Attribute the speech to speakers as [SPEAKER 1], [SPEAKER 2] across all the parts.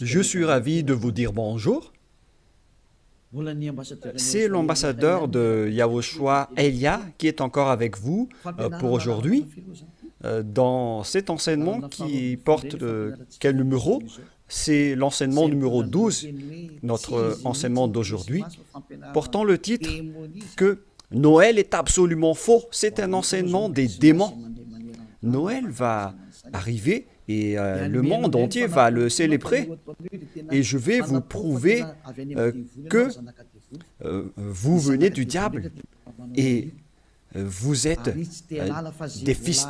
[SPEAKER 1] Je suis ravi de vous dire bonjour. C'est l'ambassadeur de Yahushua, Elia, qui est encore avec vous pour aujourd'hui. Dans cet enseignement qui porte quel numéro? C'est l'enseignement numéro 12, notre enseignement d'aujourd'hui, portant le titre que Noël est absolument faux. C'est un enseignement des démons. Noël va arriver et le monde entier va le célébrer. Et je vais vous prouver que vous venez du diable et vous êtes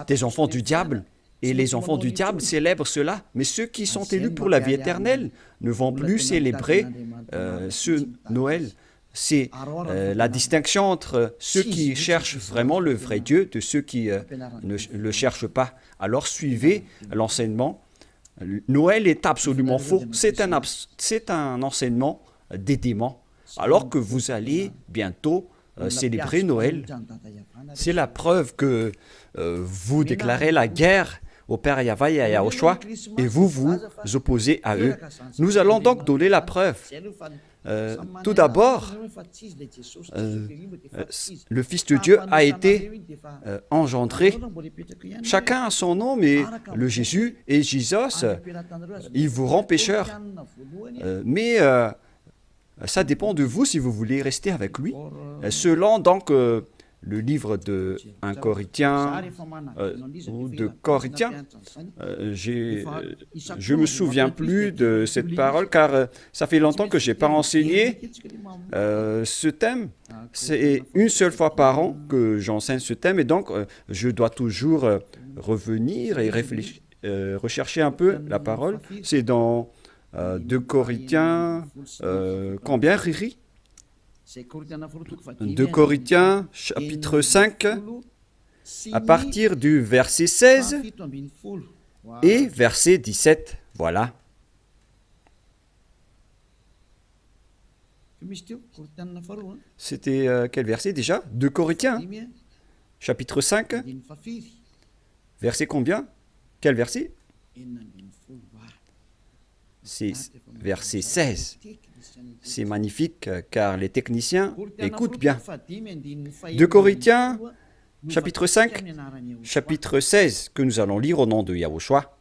[SPEAKER 1] des enfants du diable. Et les enfants du diable célèbrent cela. Mais ceux qui sont élus pour la vie éternelle ne vont plus célébrer ce Noël. C'est la distinction entre ceux qui cherchent vraiment le vrai Dieu de ceux qui ne le cherchent pas. Alors suivez l'enseignement. Noël est absolument faux. C'est un enseignement des démons. Alors que vous allez bientôt célébrer Noël, c'est la preuve que vous déclarez la guerre au Père Yahweh et à Yahushua et vous vous opposez à eux. Nous allons donc donner la preuve. Tout d'abord, le Fils de Dieu a été engendré. Chacun a son nom, mais le Jésus et Jésus, il vous rend pécheur. Mais ça dépend de vous si vous voulez rester avec lui. Selon donc le livre de 1 Corinthiens ou de Corinthiens, je ne me souviens plus de cette parole car ça fait longtemps que je n'ai pas enseigné ce thème. C'est une seule fois par an que j'enseigne ce thème et donc je dois toujours revenir et rechercher un peu la parole. C'est dans 2 Corinthiens, combien, Riri? 2 Corinthiens, chapitre 5, à partir du verset 16 et verset 17. Voilà. C'était quel verset déjà? 2 Corinthiens, chapitre 5, verset combien? Quel verset? C'est verset 16. C'est magnifique car les techniciens écoutent bien. 2 Corinthiens, chapitre 5, chapitre 16, que nous allons lire au nom de Yahushua.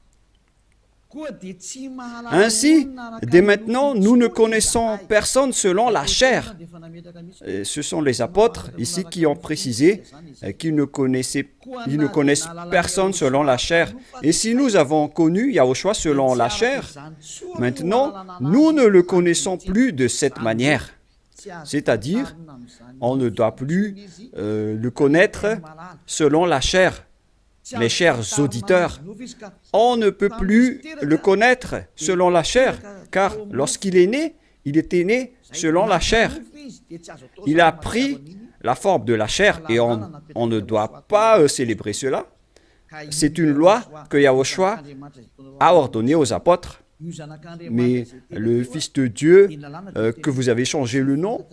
[SPEAKER 1] Ainsi, dès maintenant, nous ne connaissons personne selon la chair. Et ce sont les apôtres ici qui ont précisé qu'ils ne connaissent personne selon la chair. Et si nous avons connu Yahushua selon la chair, maintenant, nous ne le connaissons plus de cette manière. C'est-à-dire, on ne doit plus le connaître selon la chair. Mes chers auditeurs, on ne peut plus le connaître selon la chair, car lorsqu'il est né, il était né selon la chair. Il a pris la forme de la chair et on ne doit pas célébrer cela. C'est une loi que Yahushua a ordonnée aux apôtres. Mais le Fils de Dieu, que vous avez changé le nom,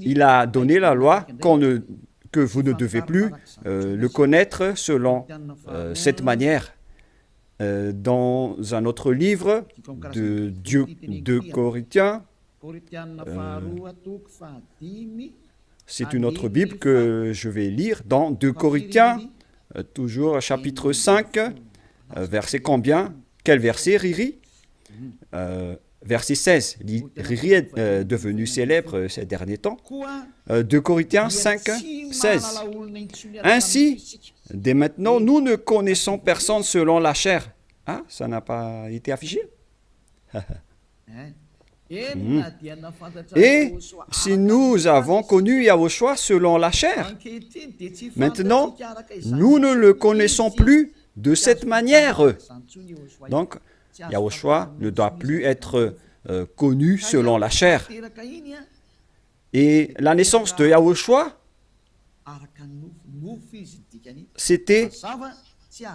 [SPEAKER 1] il a donné la loi que vous ne devez plus le connaître selon cette manière. Dans un autre livre de Corinthiens, c'est une autre Bible que je vais lire dans 2 Corinthiens, toujours chapitre 5, verset combien? Quel verset, Riri? Verset 16. Riri est devenu célèbre ces derniers temps. 2 Corinthiens 5, 16. Ainsi, dès maintenant, nous ne connaissons personne selon la chair. Ah, ça n'a pas été affiché? Et si nous avons connu Yahushua selon la chair, maintenant, nous ne le connaissons plus de cette manière. Donc, Yahushua ne doit plus être connu selon la chair. Et la naissance de Yahushua, c'était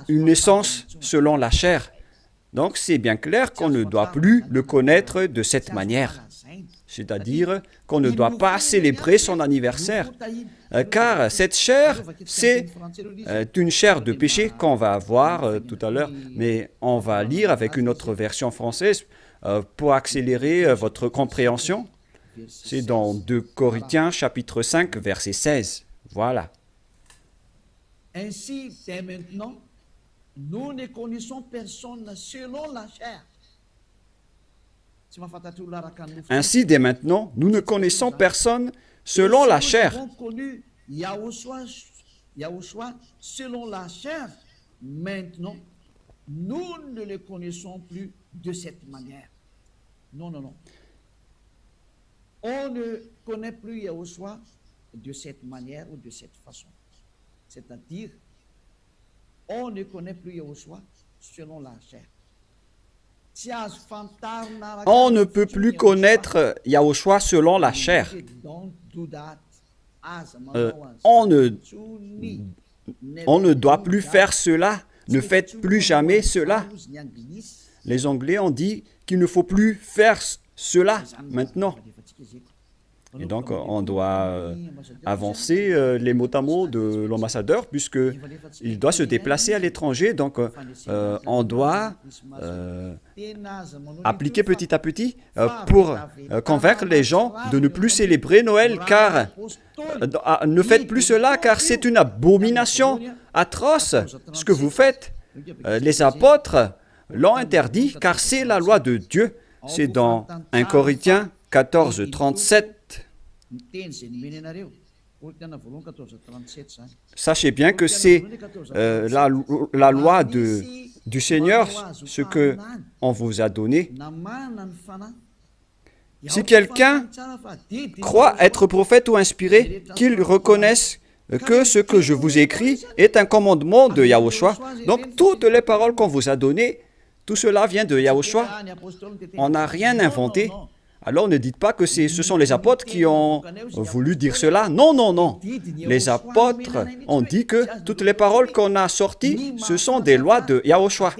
[SPEAKER 1] une naissance selon la chair. Donc c'est bien clair qu'on ne doit plus le connaître de cette manière. c'est-à-dire qu'on ne doit pas célébrer son anniversaire, car cette chair, c'est une chair de péché qu'on va voir tout à l'heure, mais on va lire avec une autre version française pour accélérer votre compréhension. C'est dans 2 Corinthiens chapitre 5, verset 16. Voilà.
[SPEAKER 2] Ainsi, dès maintenant, nous ne connaissons personne selon la chair.
[SPEAKER 1] Ainsi, dès maintenant, nous ne connaissons personne selon la chair.
[SPEAKER 2] Nous avons connu Yahushua selon la chair. Maintenant, nous ne le connaissons plus de cette manière. Non, non, non. On ne connaît plus Yahushua de cette manière ou de cette façon. C'est-à-dire, on ne connaît plus Yahushua selon la chair.
[SPEAKER 1] On ne peut plus connaître Yahushua selon la chair. On ne doit plus faire cela. Ne faites plus jamais cela. Les Anglais ont dit qu'il ne faut plus faire cela maintenant. Et donc, on doit avancer les mots à mots de l'ambassadeur, puisqu'il doit se déplacer à l'étranger. Donc, on doit appliquer petit à petit pour convaincre les gens de ne plus célébrer Noël, car ne faites plus cela, car c'est une abomination atroce ce que vous faites. Les apôtres l'ont interdit, car c'est la loi de Dieu. C'est dans 1 Corinthiens 14, 37. Sachez bien que c'est la loi du Seigneur, ce qu'on vous a donné. Si quelqu'un croit être prophète ou inspiré, qu'il reconnaisse que ce que je vous écris est un commandement de Yahushua. Donc, toutes les paroles qu'on vous a données, tout cela vient de Yahushua. On n'a rien inventé. Alors ne dites pas que ce sont les apôtres qui ont voulu dire cela. Non, non, non. Les apôtres ont dit que toutes les paroles qu'on a sorties, ce sont des lois de Yahushua,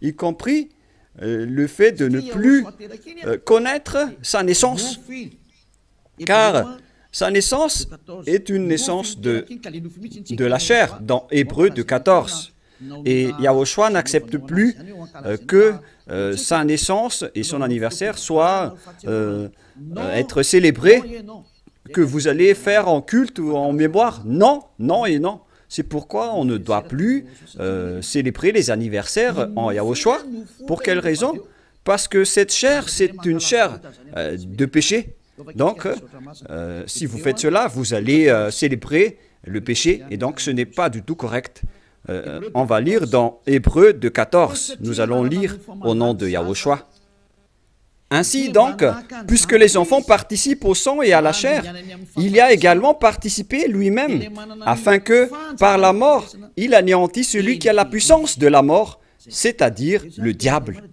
[SPEAKER 1] y compris le fait de ne plus connaître sa naissance. Car sa naissance est une naissance de la chair, dans Hébreux 2,14. Et Yahushua n'accepte plus que sa naissance et son anniversaire soient être célébrés, que vous allez faire en culte ou en mémoire. Non, non et non. C'est pourquoi on ne doit plus célébrer les anniversaires en Yahushua. Pour quelle raison? Parce que cette chair, c'est une chair de péché. Donc, si vous faites cela, vous allez célébrer le péché, et donc ce n'est pas du tout correct. On va lire dans Hébreux 2,14. Nous allons lire au nom de Yahushua. Ainsi donc, puisque les enfants participent au sang et à la chair, il y a également participé lui-même, afin que, par la mort, il anéantisse celui qui a la puissance de la mort, c'est-à-dire le diable.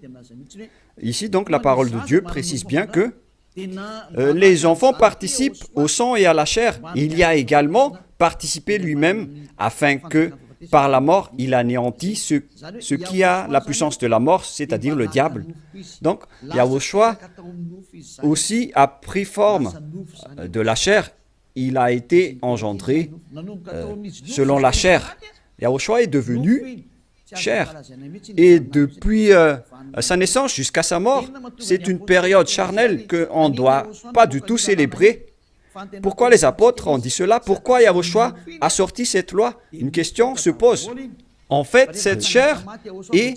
[SPEAKER 1] Ici donc, la parole de Dieu précise bien que les enfants participent au sang et à la chair. Il y a également participé lui-même, afin que, par la mort, il anéantit ce qui a la puissance de la mort, c'est-à-dire le diable. Donc, Yahushua aussi a pris forme de la chair. Il a été engendré selon la chair. Yahushua est devenu chair. Et depuis sa naissance jusqu'à sa mort, c'est une période charnelle qu'on ne doit pas du tout célébrer. Pourquoi les apôtres ont dit cela? Pourquoi Yahushua a sorti cette loi? Une question se pose. En fait, cette chair est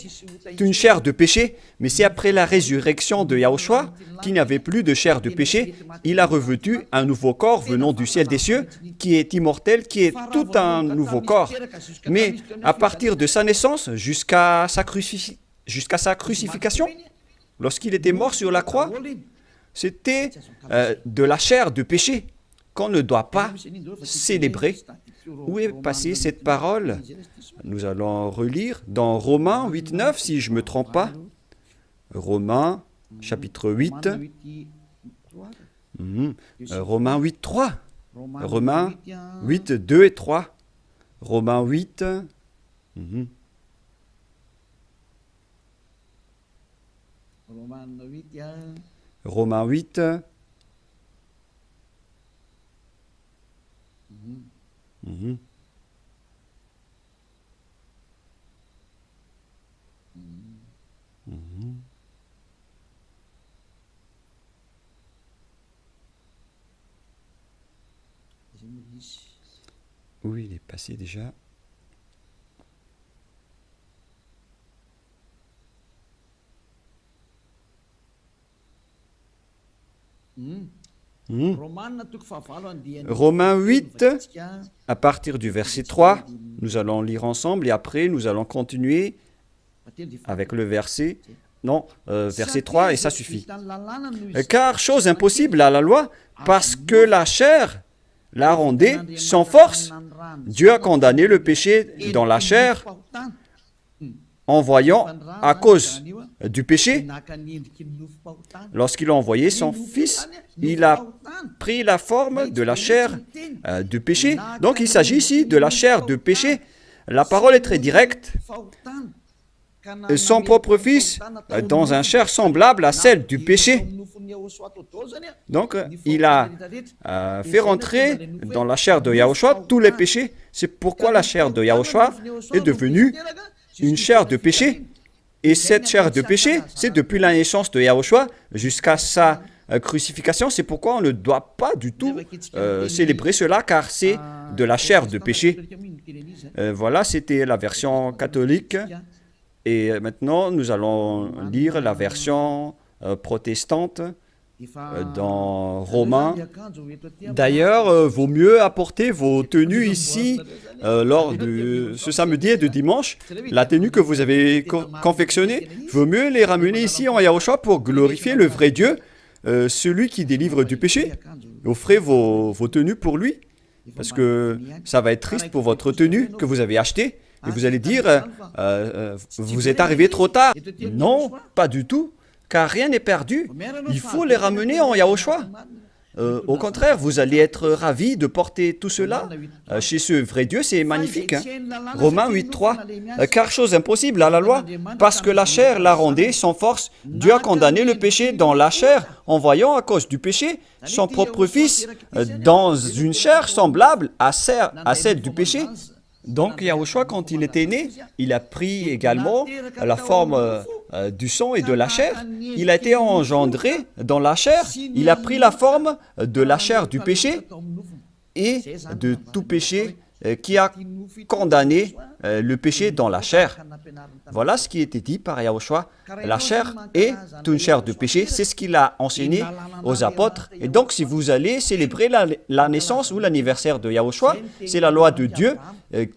[SPEAKER 1] une chair de péché, mais c'est après la résurrection de Yahushua qu'il n'y avait plus de chair de péché. Il a revêtu un nouveau corps venant du ciel des cieux, qui est immortel, qui est tout un nouveau corps. Mais à partir de sa naissance jusqu'à sa crucifixion, lorsqu'il était mort sur la croix, c'était de la chair de péché qu'on ne doit pas célébrer. Où est passée cette parole? Nous allons relire dans Romains 8,9, si je ne me trompe pas. Romains, chapitre 8. Romains 8,3. Romains 8, 2 et 3. Romains 8. Romains 8, Mhm. Mhm. Oui, il est passé déjà. Mhm. Romains 8, à partir du verset 3, nous allons lire ensemble et après nous allons continuer avec le verset, non, verset 3 et ça suffit. Car chose impossible à la loi, parce que la chair la rendait sans force. Dieu a condamné le péché dans la chair en voyant, à cause du péché, lorsqu'il a envoyé son Fils, il a pris la forme de la chair du péché. Donc il s'agit ici de la chair de péché. La parole est très directe. Son propre Fils dans un chair semblable à celle du péché. Donc il a fait rentrer dans la chair de Yahushua tous les péchés. C'est pourquoi la chair de Yahushua est devenue une chair de péché. Et cette chair de péché, c'est depuis la naissance de Yahushua jusqu'à sa crucifixion. C'est pourquoi on ne doit pas du tout célébrer cela, car c'est de la chair de péché. Voilà, c'était la version catholique. Et maintenant, nous allons lire la version protestante dans Romains. D'ailleurs, vaut mieux apporter vos tenues ici lors de ce samedi et de dimanche. La tenue que vous avez confectionnée, vaut mieux les ramener ici en Yahushua pour glorifier le vrai Dieu, celui qui délivre du péché. Offrez vos tenues pour lui, parce que ça va être triste pour votre tenue que vous avez achetée. Et vous allez dire, vous êtes arrivé trop tard. Non, pas du tout, car rien n'est perdu. Il faut les ramener en Yahushua. Au contraire, vous allez être ravis de porter tout cela chez ce vrai Dieu, c'est magnifique. Hein? Romains 8.3, car chose impossible à la loi, parce que la chair la rendait sans force. Dieu a condamné le péché dans la chair, en voyant à cause du péché son propre Fils dans une chair semblable à celle du péché. Donc Yahushua, quand il était né, il a pris également la forme du sang et de la chair. Il a été engendré dans la chair. Il a pris la forme de la chair du péché et de tout péché qui a condamné le péché dans la chair. Voilà ce qui était dit par Yahushua. La chair est une chair de péché. C'est ce qu'il a enseigné aux apôtres. Et donc, si vous allez célébrer la naissance ou l'anniversaire de Yahushua, c'est la loi de Dieu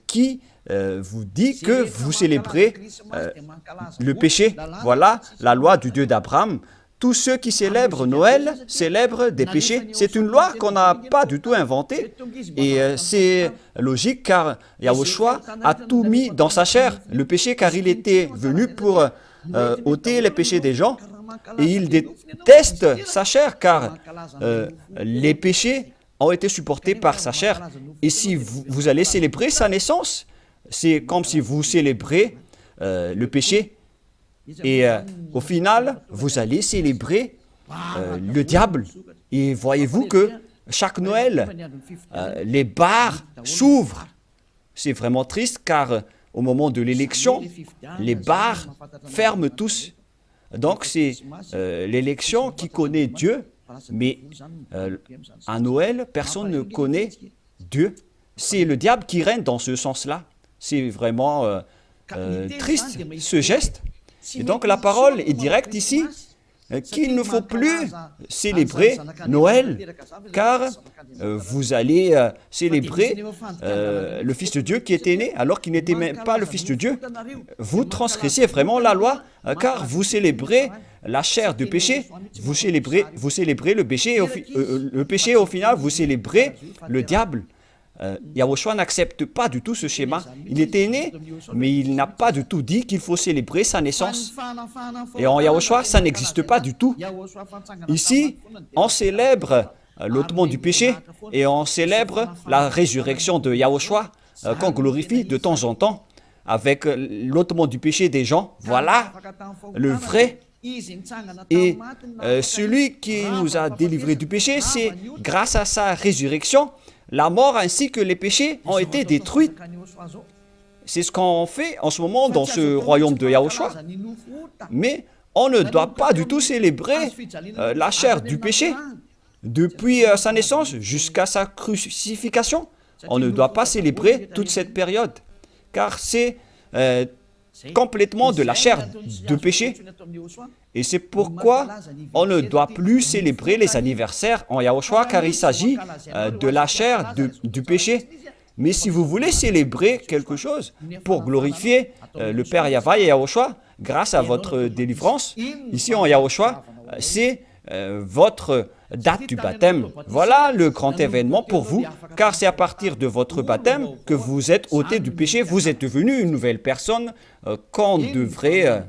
[SPEAKER 1] qui vous dit que vous célébrez le péché. Voilà la loi du Dieu d'Abraham. Tous ceux qui célèbrent Noël célèbrent des péchés. C'est une loi qu'on n'a pas du tout inventée. Et c'est logique car Yahushua a tout mis dans sa chair, le péché, car il était venu pour ôter les péchés des gens. Et il déteste sa chair car les péchés ont été supportés par sa chair. Et si vous allez célébrer sa naissance, c'est comme si vous célébrez le péché. Et au final, vous allez célébrer le diable. Et voyez-vous que chaque Noël, les bars s'ouvrent. C'est vraiment triste car au moment de l'élection, les bars ferment tous. Donc c'est l'élection qui connaît Dieu, mais à Noël, personne ne connaît Dieu. C'est le diable qui règne dans ce sens-là. C'est vraiment triste, ce geste. Et donc la parole est directe ici, qu'il ne faut plus célébrer Noël, car vous allez célébrer le Fils de Dieu qui était né, alors qu'il n'était même pas le Fils de Dieu. Vous transgressez vraiment la loi, car vous célébrez la chair du péché, vous célébrez le péché, au final, vous célébrez le diable. Yahushua n'accepte pas du tout ce schéma. Il était né, mais il n'a pas du tout dit qu'il faut célébrer sa naissance. Et en Yahushua, ça n'existe pas du tout. Ici, on célèbre l'ôtement du péché et on célèbre la résurrection de Yahushua qu'on glorifie de temps en temps avec l'ôtement du péché des gens. Voilà le vrai. Et celui qui nous a délivrés du péché, c'est grâce à sa résurrection la mort ainsi que les péchés ont été détruits. C'est ce qu'on fait en ce moment dans ce royaume de Yahushua. Mais on ne doit pas du tout célébrer la chair du péché. Depuis sa naissance jusqu'à sa crucifixion, on ne doit pas célébrer toute cette période, car c'est complètement de la chair de péché. Et c'est pourquoi on ne doit plus célébrer les anniversaires en Yahushua, car il s'agit de la chair du péché. Mais si vous voulez célébrer quelque chose pour glorifier le Père Yahva et Yahushua, grâce à votre délivrance, ici en Yahushua, c'est votre date du baptême. Voilà le grand événement pour vous, car c'est à partir de votre baptême que vous êtes ôté du péché, vous êtes devenu une nouvelle personne qu'on devrait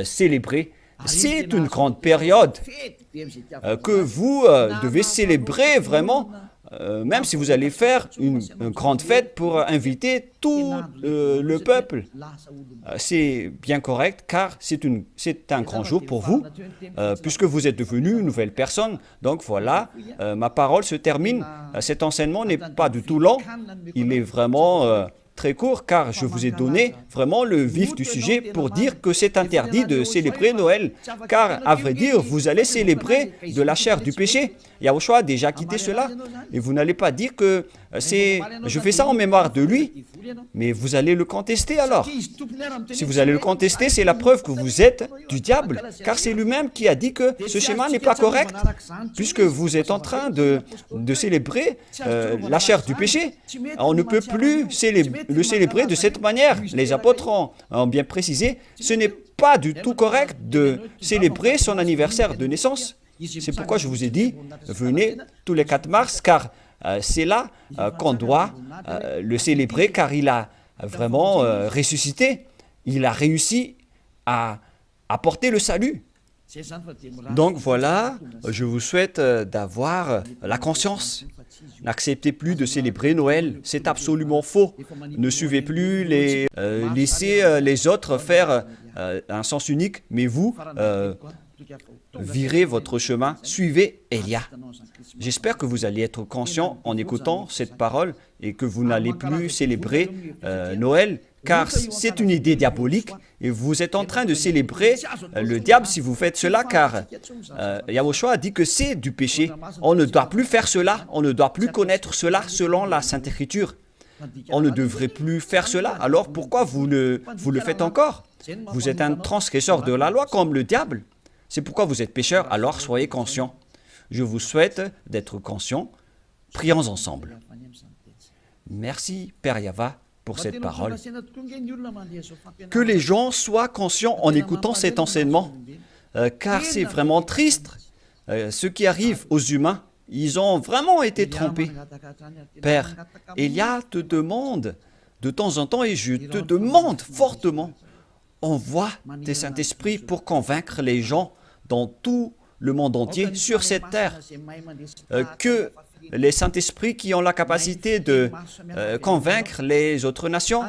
[SPEAKER 1] célébrer. C'est une grande période que vous devez célébrer vraiment, même si vous allez faire une grande fête pour inviter tout le peuple. C'est bien correct, car c'est un grand jour pour vous, puisque vous êtes devenu une nouvelle personne. Donc voilà, ma parole se termine. Cet enseignement n'est pas du tout long, il est vraiment très court, car je vous ai donné vraiment le vif du sujet pour dire que c'est interdit de célébrer Noël, car à vrai dire, vous allez célébrer de la chair du péché. Yahushua a déjà quitté cela, et vous n'allez pas dire que je fais ça en mémoire de lui, mais vous allez le contester alors. Si vous allez le contester, c'est la preuve que vous êtes du diable, car c'est lui-même qui a dit que ce schéma n'est pas correct, puisque vous êtes en train de célébrer la chair du péché. On ne peut plus le célébrer de cette manière. Les apôtres ont bien précisé, ce n'est pas du tout correct de célébrer son anniversaire de naissance. C'est pourquoi je vous ai dit, venez tous les 4 mars, car c'est là qu'on doit le célébrer, car il a vraiment ressuscité. Il a réussi à apporter le salut. Donc voilà, je vous souhaite d'avoir la conscience. N'acceptez plus de célébrer Noël, c'est absolument faux. Ne suivez plus laissez les autres faire un sens unique, mais vous, virez votre chemin, suivez Elia. J'espère que vous allez être conscient en écoutant cette parole et que vous n'allez plus célébrer Noël, car c'est une idée diabolique et vous êtes en train de célébrer le diable si vous faites cela, car Yahushua a dit que c'est du péché. On ne doit plus faire cela, on ne doit plus connaître cela selon la Sainte Écriture. On ne devrait plus faire cela, alors pourquoi vous le faites encore? Vous êtes un transgresseur de la loi comme le diable. C'est pourquoi vous êtes pécheur, alors soyez conscients. Je vous souhaite d'être conscients. Prions ensemble. Merci, Père Yahva, pour cette parole. Que les gens soient conscients en écoutant cet enseignement, car c'est vraiment triste. Ce qui arrive aux humains, ils ont vraiment été trompés. Père, Elia te demande de temps en temps, et je te demande fortement, envoie tes Saint-Esprits pour convaincre les gens dans tout le monde entier, sur cette terre, que les Saint-Esprits qui ont la capacité de convaincre les autres nations,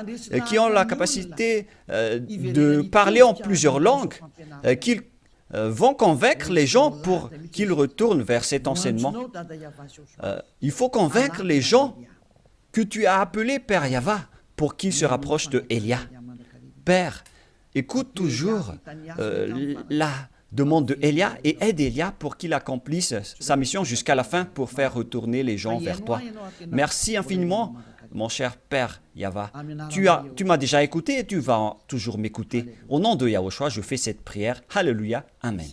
[SPEAKER 1] qui ont la capacité de parler en plusieurs langues, qu'ils vont convaincre les gens pour qu'ils retournent vers cet enseignement. Il faut convaincre les gens que tu as appelés Père Yahva pour qu'ils se rapprochent de Elia. Père, écoute toujours la demande de Elia et aide Elia pour qu'il accomplisse sa mission jusqu'à la fin pour faire retourner les gens vers toi. Merci infiniment, mon cher Père Yahva. Tu m'as déjà écouté et tu vas toujours m'écouter. Au nom de Yahushua, je fais cette prière. Alléluia. Amen.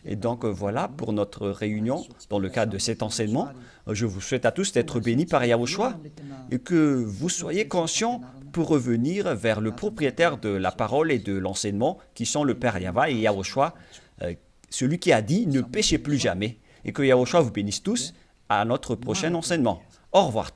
[SPEAKER 1] Et donc voilà pour notre réunion dans le cadre de cet enseignement. Je vous souhaite à tous d'être bénis par Yahushua et que vous soyez conscients pour revenir vers le propriétaire de la parole et de l'enseignement, qui sont le Père Yahva et Yahushua, celui qui a dit « Ne péchez plus jamais ». Et que Yahushua vous bénisse tous à notre prochain enseignement. Au revoir.